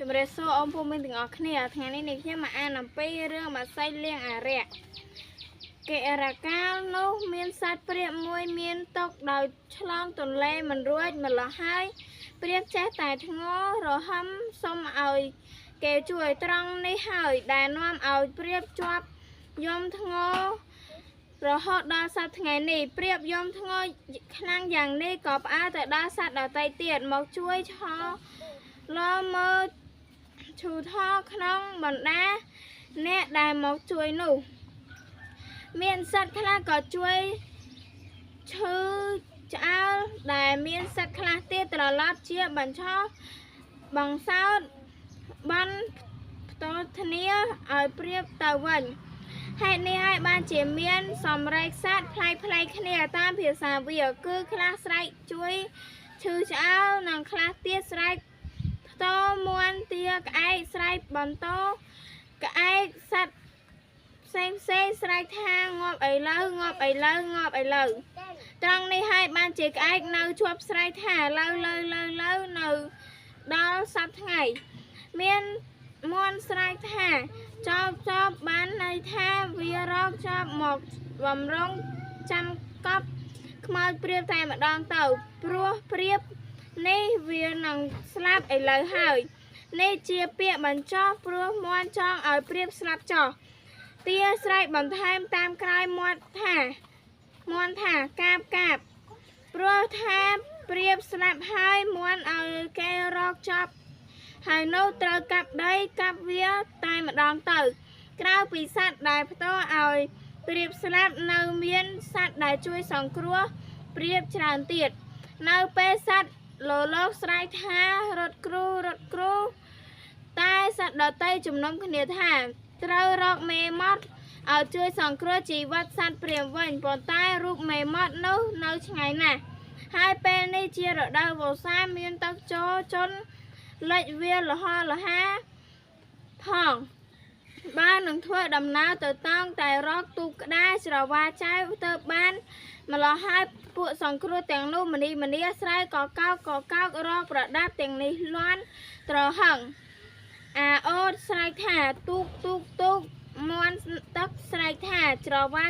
ជំរាបសួរអមពុំមានទាំងអស់គ្នាថ្ងៃនេះនេះខ្ញុំមកអានអំពីរឿងបាសីលៀងអារក្សកេរកាលនោះមានសត្វព្រាបមួយមានតុកដោយឆ្លងទន្លេមិនរួចម្លោះហើយព្រាបចេះតែធ្ងររហឹមសុំឲ្យគេជួយត្រង់នេះហើយដែលនាំឲ្យព្រាបជាប់យំធ្ងររហូតដល់សប្តាហ៍ថ្ងៃនេះព្រាបយំធ្ងរខ្លាំងយ៉ាងនេះក៏ផ្អើលទៅដល់សត្វដទៃទៀតមកជួយឆោលមើលឈូថោក្នុងបណ្ដាអ្នកដែលមកជួយនោះមានសត្វខ្លះក៏ជួយឈឺឆ្អើលដែលមានសត្វខ្លះទៀតត្រឡប់ជាបញ្ឆោបង្សោតបានផ្ទោធនាឲ្យព្រាបទៅវិញហេតុនេះហើយបានជាមានសំរែកសត្វផ្លែៗគ្នាតាមភាសាវាគឺខ្លះស្រែកជួយឈឺឆ្អើលនិងខ្លះទៀតស្រែកផ្ទោមួនទាក្អែកស្រែកបន្តក្អែកសត្វផ្សេងស្រែកថាងាប់ឥឡូវងាប់ឥឡូវងាប់ឥឡូវត្រង់នេះហើយបានជាក្អែកនៅជាប់ស្រែកថាលើនៅដល់សប្តាហ៍ថ្ងៃមានមួនស្រែកថាចប់បានន័យថាវារកចប់មកបំរុងចាំកប់ខ្មោចព្រាបតែម្ដងទៅព្រោះព្រាបនេះវានឹងស្លាប់ឥឡូវហើយនេះជាពាក្យបញ្ចោះព្រោះមួនចង់ឲ្យព្រាបស្លាប់ចោះទាស្រែកបន្ថែមតាមក្រោយមួនថាកាបព្រោះថាព្រាបស្លាប់ហើយមួនឲ្យគេរកចប់ហើយនោះត្រូវកាប់ដីកាប់វាតែម្ដងទៅក្រៅពីសត្វដែលផ្ទោឲ្យព្រាបស្លាប់នៅមានសត្វដែលជួយសង្គ្រោះព្រាបច្រើនទៀតនៅពេលសត្វលោកស្រែកថារត់គ្រូតែសត្វដទៃជំនុំគ្នាថាត្រូវរកមេមត់ឲ្យជួយសង្គ្រោះជីវិតសត្វព្រាបវិញប៉ុន្តែរូបមេមត់នោះនៅឆ្ងាយណាស់ហើយពេលនេះជារដូវវស្សាមានទឹកចូលជន់លិចវាលហលហាផងបើនឹងធ្វើដំណើរទៅតង់តែរកទូកក្តារច្រវាចៅទៅបានម្ល៉េះហើយពួកសង្គ្រោះទាំងនោះមនីស្រែកកោករកប្រដាប់ទាំងនេះលាន់ត្រហឹងអាអូតស្រែកថាទូកមួនទឹកស្រែកថាច្រវា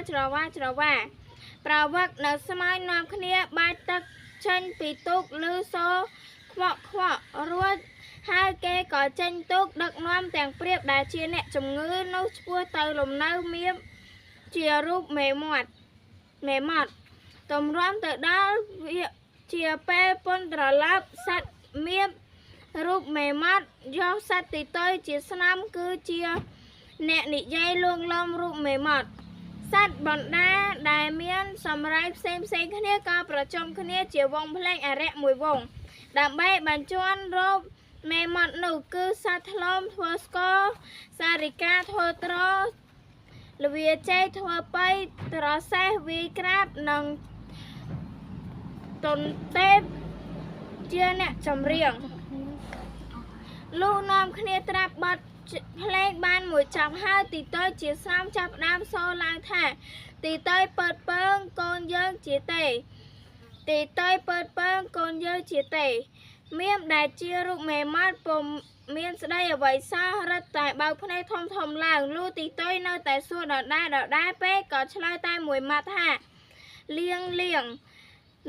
ប្រវឹកនៅស្មៅនាំគ្នាបាច់ទឹកចេញពីទូកឮសូរខ្វក់រួចហើយគេក៏ចេញទូកដឹកនាំទាំងព្រាបដែលជាអ្នកជំងឺនោះឆ្ពោះទៅលំនៅមៀបជារូបមេមត់ទំរាំទៅដល់វាជាពេលពុនត្រឡប់សត្វមៀបរូបមេមត់យកសត្វទីតុយជាស្នំគឺជាអ្នកនិយាយលួងលោមរូបមេមត់សត្វបណ្ដាដែលមានសម្រែកផ្សេងគ្នាក៏ប្រជុំគ្នាជាវងភ្លេងអារក្សមួយវងដើម្បីបញ្ជាន់រោបមេមត់នោះគឺសត្វថ្លុំធ្វើស្គរសារិកាធ្វើត្រលវាចេកធ្វើបៃត្រសេះវាយក្រាបនិងតុនទេពជាអ្នកចម្រៀងលុះនាំគ្នាត្រាប់បត់ភ្លេងបានមួយចប់ហើយទីតុយជាស្រាំចាប់ដើមសូរឡើងថាទីតុយពើពើងកូនយើងជាទេមៀមដែលជារូបមេមត់ពុំមានស្ដីអ្វីសោះរឹតតែបើកភ្នែកធំឡើងលូទីតុយនៅតែសួរដដែលពេកក៏ឆ្លើយតែមួយម៉ាត់ថាលៀង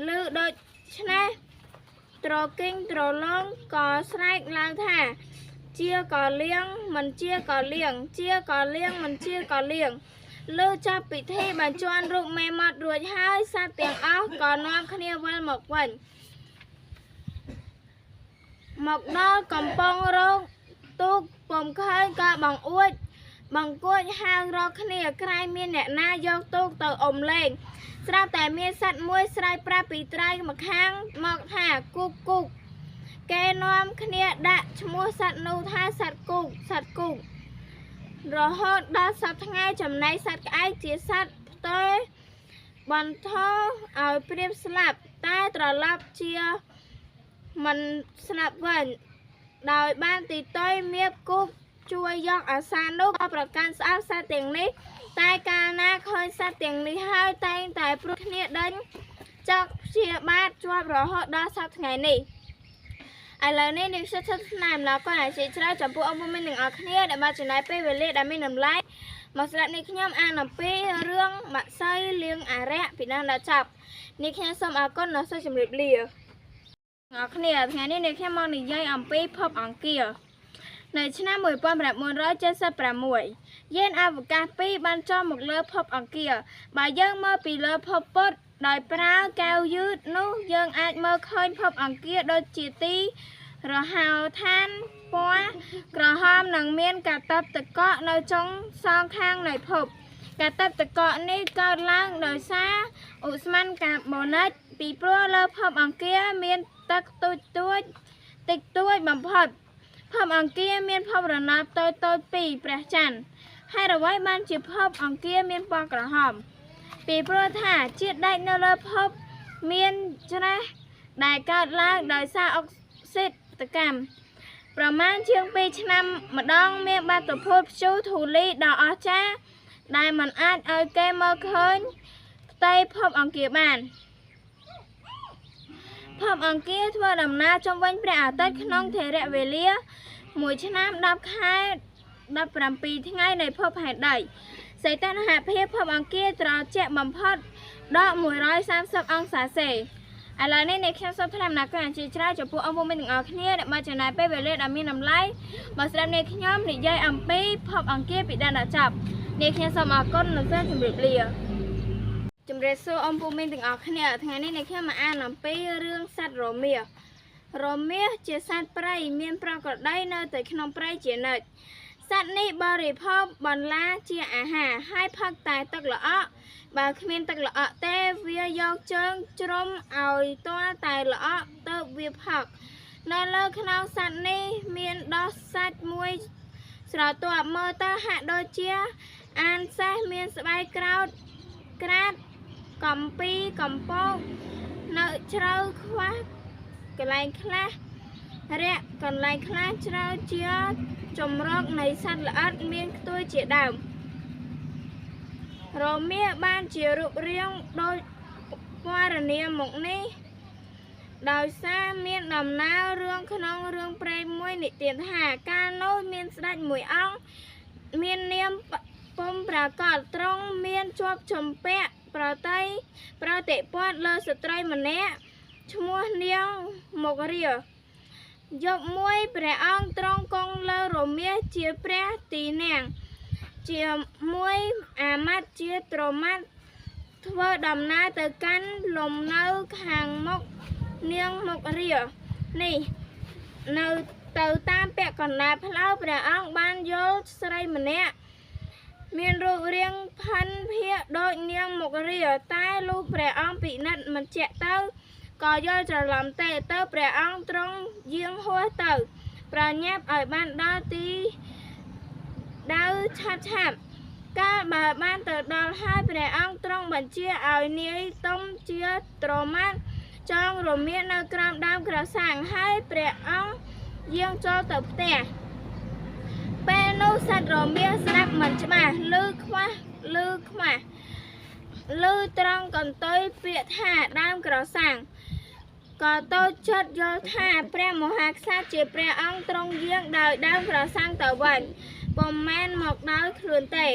ឮដូច្នេះត្រគិញត្រឡងក៏ស្រែកឡើងថាជាក៏លៀងមិនជាក៏លៀងមិនជាក៏លៀងលឺចាប់ពិធីបញ្ជាន់រូបមេមត់រួចហើយសត្វទាំងអស់ក៏នាំគ្នាវិលមកវិញមកដល់កំពង់រោងទូកពុំឃើញក៏បង្អួចហៅរកគ្នាក្រែងមានអ្នកណាយកទូកទៅអុំលេងស្រាប់តែមានសត្វមួយស្រែកប្រាប់ពីត្រៃម្ខាងមកថាគូកគេនាំគ្នាដាក់ឈ្មោះសត្វនោះថាសត្វគូករហូតដល់សប្តាហ៍ថ្ងៃចំណែកសត្វក្អែកជាសត្វផ្ទុយបន្តឲ្យព្រាបស្លាប់តែត្រឡប់ជាមិនស្លាប់វិញដោយបានទីតុយមៀបគូកជួយយកអាសានោះក៏ប្រកាន់ស្អប់សត្វទាំងនេះតែកាលណាឃើញសត្វទាំងនេះហើយតែងតែព្រួតគ្នាដេញចកព្យាបាទជាប់រហូតដល់សប្តាហ៍ថ្ងៃនេះ អ ឥឡូវនេះនាងសិទ្ធិស្នាមឡក៏អាចជាច្រើនចំពោះអង្គមានទាំងអស់គ្នាដែលបានចំណាយពេលវេលាដែលមានតម្លៃមកស្ដាប់នេះខ្ញុំអានអំពីរឿងបាក់សៃលៀងអារៈពីដើមដល់ចប់នេះខ្ញុំសូមអរគុណនិងសូមជម្រាបលាអ្នកគ្នាថ្ងៃនេះនាងខ្ញុំមកនិយាយអំពីភពអង្គារនៅឆ្នាំ1976យានអវកាស2បានចុះមកលើភពអង្គារបើយើងមើលពីលើភពពុទ្ធដោយប្រើកែវយឺតនោះយើងអាចមើលឃើញភពអង្គារដូចជាទីរហោឋានពណ៌ក្រហមនិងមានកាតព្វទឹកកកនៅចុងសងខាងនៃភពកាតព្វទឹកកកនេះកើតឡើងដោយសារឧស្ម័នកាបូនិកពីព្រោះលើភពអង្គារមានទឹកតិចតួចបំផុតភពអង្គារមានភពរណបតូចពីព្រះច័ន្ទហើយអ្វីបានជាភពអង្គារមានពណ៌ក្រហមពីព្រោះថាជាតិដែកនៅលើភពមានច្រាសដែលកើតឡើងដោយសារអុកស៊ីតកម្មប្រមាណជាង2ឆ្នាំម្ដងមានបាតុភូតព្យុះធូលីដ៏អស្ចារ្យដែលមិនអាចឲ្យគេមើលឃើញផ្ទៃភពអង្គារបានភពអង្គារធ្វើដំណើរជុំវិញព្រះអាទិត្យក្នុងថេរវេលា1ឆ្នាំ10ខែ17ថ្ងៃនៃភពហេតុដីសីតុណ្ហភាពភពអង្គារត្រជាក់បំផុតដល់130អង្សាសេឥឡូវនេះអ្នកខ្ញុំសូមថ្លែងអំណរគុណជាច្រើនចំពោះអង្គពុំទាំងអស់គ្នាដែលបានចំណាយពេលវេលាដ៏មានតម្លៃមកស្ដាប់អ្នកខ្ញុំនិយាយអំពីភពអង្គារពីដើមដល់ចប់អ្នកខ្ញុំសូមអរគុណនិងសូមជម្រាបលាជំរាបសួរអង្គពុំទាំងអស់គ្នាថ្ងៃនេះអ្នកខ្ញុំមកអានអំពីរឿងសត្វរមាសជាសត្វព្រៃមានប្រក្រតីនៅតែក្នុងព្រៃជានិច្ចសត្វនេះបរិភោគបន្លាជាអាហារហើយផឹកតែទឹកល្អក់បើគ្មានទឹកល្អក់ទេវាយកជើងជ្រុំឲ្យទាល់តែល្អក់ទៅវាផឹកនៅលើខ្នងសត្វនេះមានដោះសាច់មួយស្រទាប់មើលទៅហាក់ដូចជាអានសេះមានស្បែកក្រោតក្រាតកំពីកំពកនៅជ្រៅខ្វះកន្លែងខ្លះរាក់កន្លែងខ្លះជ្រៅជាចម្រោកនៃសត្វល្អិតមានខ្ទួយជាដើមរមាសបានជារូបរាងដូចពណ៌នាមកនេះដោយសារមានដំណើររឿងក្នុងរឿងព្រេងមួយនិទានថាកាលនោះមានស្ដេចមួយអង្គមាននាមពុំប្រកាសត្រង់មានជាប់ជំពាក់ប្រតិព័ទ្ធលើស្ត្រីម្នាក់ឈ្មោះនាងមុខរាយប់មួយព្រះអង្គទ្រង់គង់លើរមាសជាព្រះទីនាំងជាមួយអាមាត្យជាត្រមាត់ធ្វើដំណើរទៅកាន់លំនៅខាងមុខនាងមុខរានេះនៅទៅតាមពាក់កណ្ដាលផ្លូវព្រះអង្គបានយល់ស្រីម្នាក់មានរូបរាងផាន់ភាកដូចនាងមុខរាតែលុះព្រះអង្គពិនិត្យមិនជាក់ទៅក៏យល់ច្រឡំទេទៅព្រះអង្គទ្រង់យាងហួសទៅប្រញាប់ឲ្យបានដល់ទីដៅឆាប់កាលបើបានទៅដល់ហើយព្រះអង្គទ្រង់បញ្ជាឲ្យនាយទុំជាត្រមាត់ចងរមាសនៅក្រោមដើមក្រសាំងហើយព្រះអង្គយាងចូលទៅផ្ទះពេលនោះសត្វរមាសស្ដាប់មិនច្បាស់ឮខ្មាស់ឮត្រង់កន្ទុយពាក្យថាដើមក្រសាំងក៏តូចចិត្តយល់ថាព្រះមហាក្សត្រជាព្រះអង្គទ្រង់យាងដោយដើមក្រសាំងទៅវិញពុំមែនមកដោយខ្លួនទេ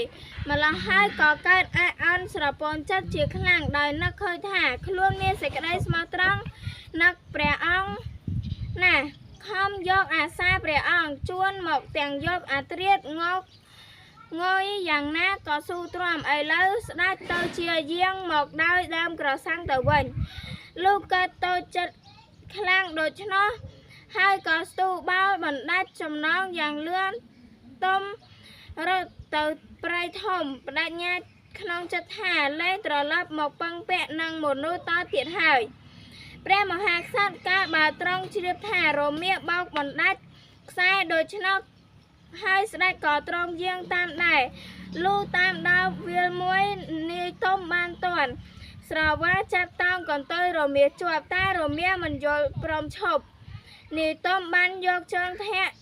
ម្ល៉េះហើយក៏កើតអាអន់ស្រពន់ចិត្តជាខ្លាំងដោយនឹកឃើញថាខ្លួនមានសេចក្តីស្មោះត្រង់នឹកព្រះអង្គណាខំយកអាសាព្រះអង្គជួនមកទាំងយប់អាត្រៀតងយយ៉ាងណាក៏ស៊ូទ្រាំឥឡូវស្ដេចទៅជាយាងមកដោយដើមក្រសាំងទៅវិញលោកកើតតូចចិត្តខ្លាំងដូច្នោះហើយក៏ស្ទុះបោលបណ្ដាច់ចំណងយ៉ាងលឿនទុំរត់ទៅព្រៃធំបដិញ្ញាក្នុងចិត្តថាលែងត្រឡប់មកពឹងពាក់នឹងមនុស្សតទៀតហើយព្រះមហាក្សត្រកាលបើត្រង់ជ្រាបថារមាសបោកបណ្ដាច់ខ្សែដូច្នោះហើយស្ដេចក៏ទ្រាំយាងតាមដែរលុះតាមដើមវាលមួយនាយទុំបានទាន់ស្រវាចាប់តោងកន្ទុយរមាសជាប់តែរមាសមិនយល់ព្រមឈប់នាយទុំបានយកជើងធាក់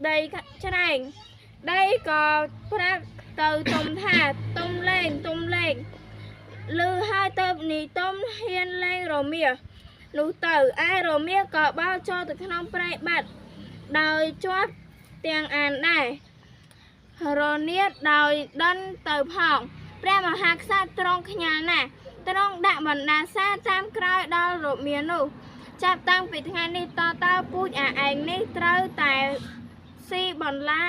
ដីច្រែងដីក៏ប្រាប់ទៅទុំថាទុំលេងឮហើយទៅនាយទុំហ៊ានលេងរមាស នោះទៅឯរមៀក៏បោលចូលទៅក្នុងព្រៃបាត់ដោយជាប់ទាំងអានដែររនាតដោយដិនទៅផងព្រះមហាក្សត្រទ្រង់ខ្ញាល់ណាស់ទ្រង់ដាក់បណ្ដាសាតាមក្រោយដល់រមៀនោះចាប់តាំងពីថ្ងៃនេះតទៅពូជអាឯងនេះត្រូវតែស៊ីបន្លា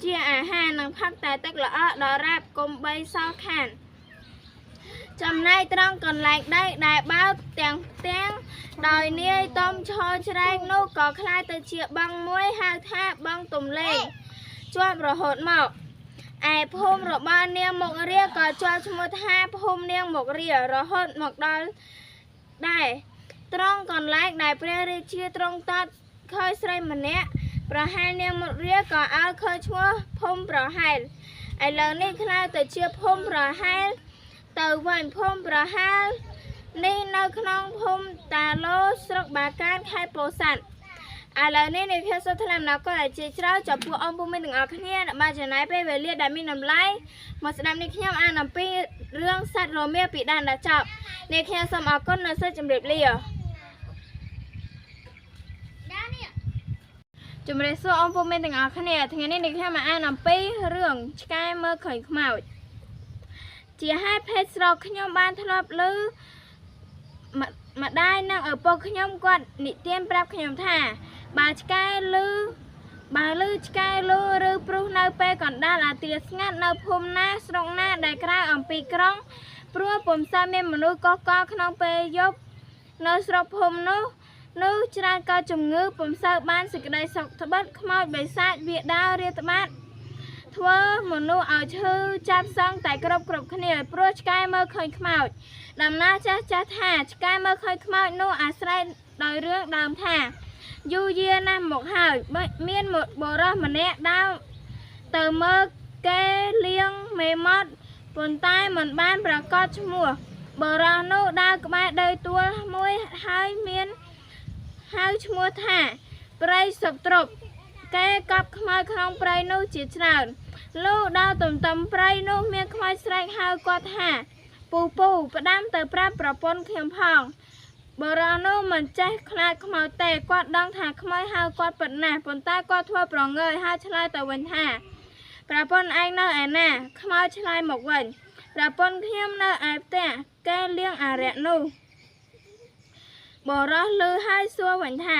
ជាអាហារនិងផឹកតែទឹកល្អដល់រាបកុំបីសល់ខានចំណែកត្រង់កន្លែងដីដែលបើកទាំងដោយនាយតំឈរច្រែកនោះក៏คล้ายទៅជាបឹងមួយហៅថាបឹងទំលេងជាប់រហូតមកឯភូមិរបស់នាងមុខរាក៏ជាប់ឈ្មោះថាភូមិនាងមុខរារហូតមកដល់ដែរត្រង់កន្លែងដែលព្រះរាជាទ្រង់តតឃើញស្រីម្នាក់ប្រហែលនាងមុខរាក៏ឲ្យឃើញឈ្មោះភូមិប្រហែលឥឡូវនេះคล้ายទៅជាភូមិប្រហែលទៅវិញភូមិប្រហែលនេះនៅក្នុងភូមិតាឡូស្រុកបាកានខេត្តពោធិ៍សាត់ឥឡូវនេះនាងខ្ញុំសូមថ្លែងអំណរគុណជាច្រើនចំពោះអង្គពុំមានទាំងអស់គ្នាដែលបានចំណាយពេលវេលាដែលមានតម្លៃមកស្ដាប់នាងខ្ញុំអានអំពីរឿងសត្វរមៀលពីដើមដល់ចប់នាងខ្ញុំសូមអរគុណនិងសូមជម្រាបលាជំរាបសួរអង្គពុំមានទាំងអស់គ្នាថ្ងៃនេះនាងខ្ញុំមកអានអំពីរឿងឆ្កែមើលឃើញខ្មោចជាហេតុភេទស្រុកខ្ញុំបានធ្លាប់ឮម្ដាយនិងឪពុកខ្ញុំគាត់និទានប្រាប់ខ្ញុំថាបើឆ្កែឮឆ្កែលូឬព្រុសនៅពេលកណ្ដាលអាទារស្ងាត់នៅភូមិណាស្រុកណាដែលក្រៅអំពីក្រុងព្រោះពុំសូវមានមនុស្សកកក្នុងពេលយប់នៅស្រុកភូមិនោះច្រើនក៏ជំងឺពុំសូវបានសេចក្តីសុខត្បិតខ្មោចបិសាចវាដាវរាត្បាតធ្វើមនុស្សឲ្យឈឺចាប់សង្ឃតែគ្រប់គ្នាព្រោះឆ្កែមើលឃើញខ្មោចដំណើរចាស់ថាឆ្កែមើលឃើញខ្មោចនោះអាស្រ័យដោយរឿងដើមថាយូរយារណាស់មកហើយមានបុរសម្នាក់ដើរទៅមើលគេលៀងមេមត់ប៉ុន្តែមិនបានប្រកាសឈ្មោះបុរសនោះដើរក្បែរដីទួលមួយហើយមានហៅឈ្មោះថាព្រៃសុបទ្រពគេកប់ខ្មោចក្នុងព្រៃនោះជាច្រើនលុះដល់ទំទឹមព្រៃនោះមានខ្មោចស្រែកហៅគាត់ថាពូផ្ដាំទៅប្រាប់ប្រពន្ធខ្ញុំផងបុរសនោះមិនចេះខ្លាចខ្មោចទេគាត់ដឹងថាខ្មោចហៅគាត់ពិតណាស់ប៉ុន្តែគាត់ធ្វើប្រងើយហើយឆ្លើយទៅវិញថាប្រពន្ធឯងនៅឯណាខ្មោចឆ្លើយមកវិញប្រពន្ធខ្ញុំនៅឯផ្ទះគេលៀងអារក្សនោះបុរសឮហើយសួរវិញថា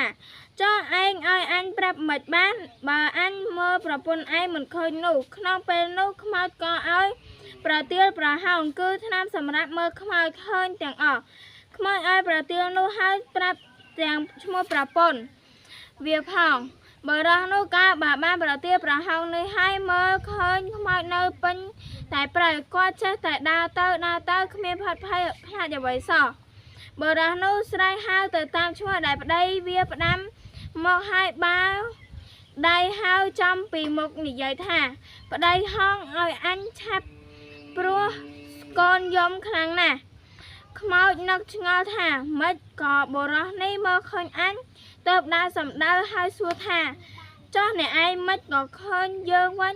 ចុះឯងឲ្យអញប្រាប់មិនបានបើអញមើលប្រពន្ធឯងមិនឃើញនោះក្នុងពេលនោះខ្មោចក៏ឲ្យប្រទាលប្រហោងគឺថ្នាំសម្រាប់មើលខ្មោចឃើញទាំងអស់ខ្មោចឲ្យប្រទាលនោះហើយប្រាប់ទាំងឈ្មោះប្រពន្ធវាផងបុរសនោះក៏បានប្រទាលប្រហោងនេះហើយមើលឃើញខ្មោចនៅពេញតែព្រៃគាត់ចេះតែដើរទៅគ្មានផាត់ភ័យខ្លាចអ្វីសោះបុរសនោះស្រែកហៅទៅតាមឈ្មោះដែលប្តីវាផ្ដាំមកហើយបាវដៃហៅចំពីមុខនិយាយថាប្តីហងឲ្យអញឆាប់ព្រោះកូនយំខ្លាំងណាស់ខ្មោចនឹកឆ្ងល់ថាម៉េចក៏បុរសនេះមកឃើញអញទើបដើរសម្ដៅហើយសួរថាចុះអ្នកឯងម៉េចក៏ឃើញយើងវិញ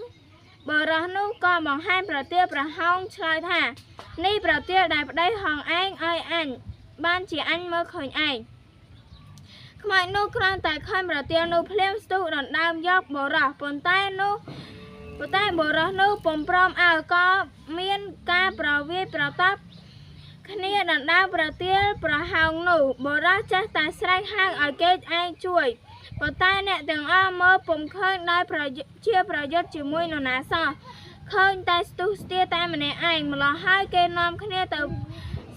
បុរសនោះក៏បង្ហាញប្រទាលប្រហោងឆ្លើយថានេះប្រទាលដែលប្តីហងឯងឲ្យអញបានជាអញមើលឃើញឯងខ្មោចនោះគ្រាន់តែឃើញប្រទាលនោះភ្លាមស្ទុះដណ្ដើមយកបុរសប៉ុន្តែបុរសនោះពុំព្រមឲ្យក៏មានការប្រវាយប្រតប់គ្នាដណ្ដើមប្រទាលប្រហោងនោះបុរសចេះតែស្រែកហៅឲ្យគេឯងជួយប៉ុន្តែអ្នកទាំងអស់មើលពុំឃើញដោយជាប្រយុទ្ធជាមួយនរណាសោះឃើញតែស្ទុះស្ទាតែម្នាក់ឯងម្ល៉េះហើយគេនាំគ្នាទៅ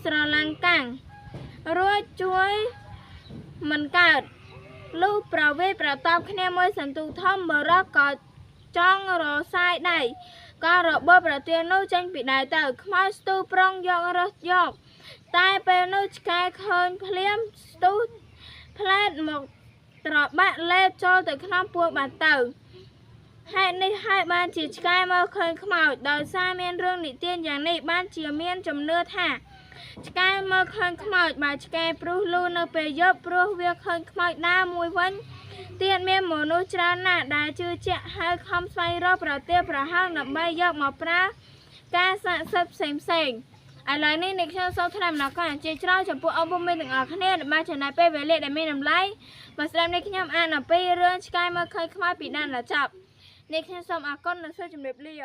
ស្រឡាំងកាំងរួចជួយមិនកើតលុះប្រវេប្រតបគ្នាមួយសន្ទុះធំបុរសក៏ចង់រសាយដៃក៏របបប្រទាលនោះចេញពីដៃទៅខ្មោចស្ទុះប្រុងយករើសយកតែពេលនោះឆ្កែឃើញភ្លាមស្ទុះផ្លែតមកត្របាក់លេបចូលទៅក្នុងពោះបាត់ទៅហេតុនេះហើយបានជាឆ្កែមកឃើញខ្មោចដោយសារមានរឿងនិទានយ៉ាងនេះបានជាមានជំនឿថាឆ្កែមកឃើញខ្មោចបើឆ្កែព្រុសលូនៅពេលយប់ព្រោះវាឃើញខ្មោចដើរមួយវិញទៀតមានមនុស្សច្រើនណាស់ដែលជឿជាក់ហើយខំស្វែងរកប្រទាលប្រហោងដើម្បីយកមកប្រើការស័ក្តិសិទ្ធិផ្សេង ឥឡូវនេះអ្នកខ្ញុំសូមថ្លែងអំណរគុណជាច្រើនចំពោះអង្គពុំមានទាំងអស់គ្នាដែលបានចំណាយពេលវេលាដែលមានតម្លៃមកស្ដាប់នេះខ្ញុំអានអំពីរឿងឆ្កែមើលឃើញខ្មោចពីដើមដល់ចប់នេះខ្ញុំសូមអរគុណនិងសូមជម្រាបលា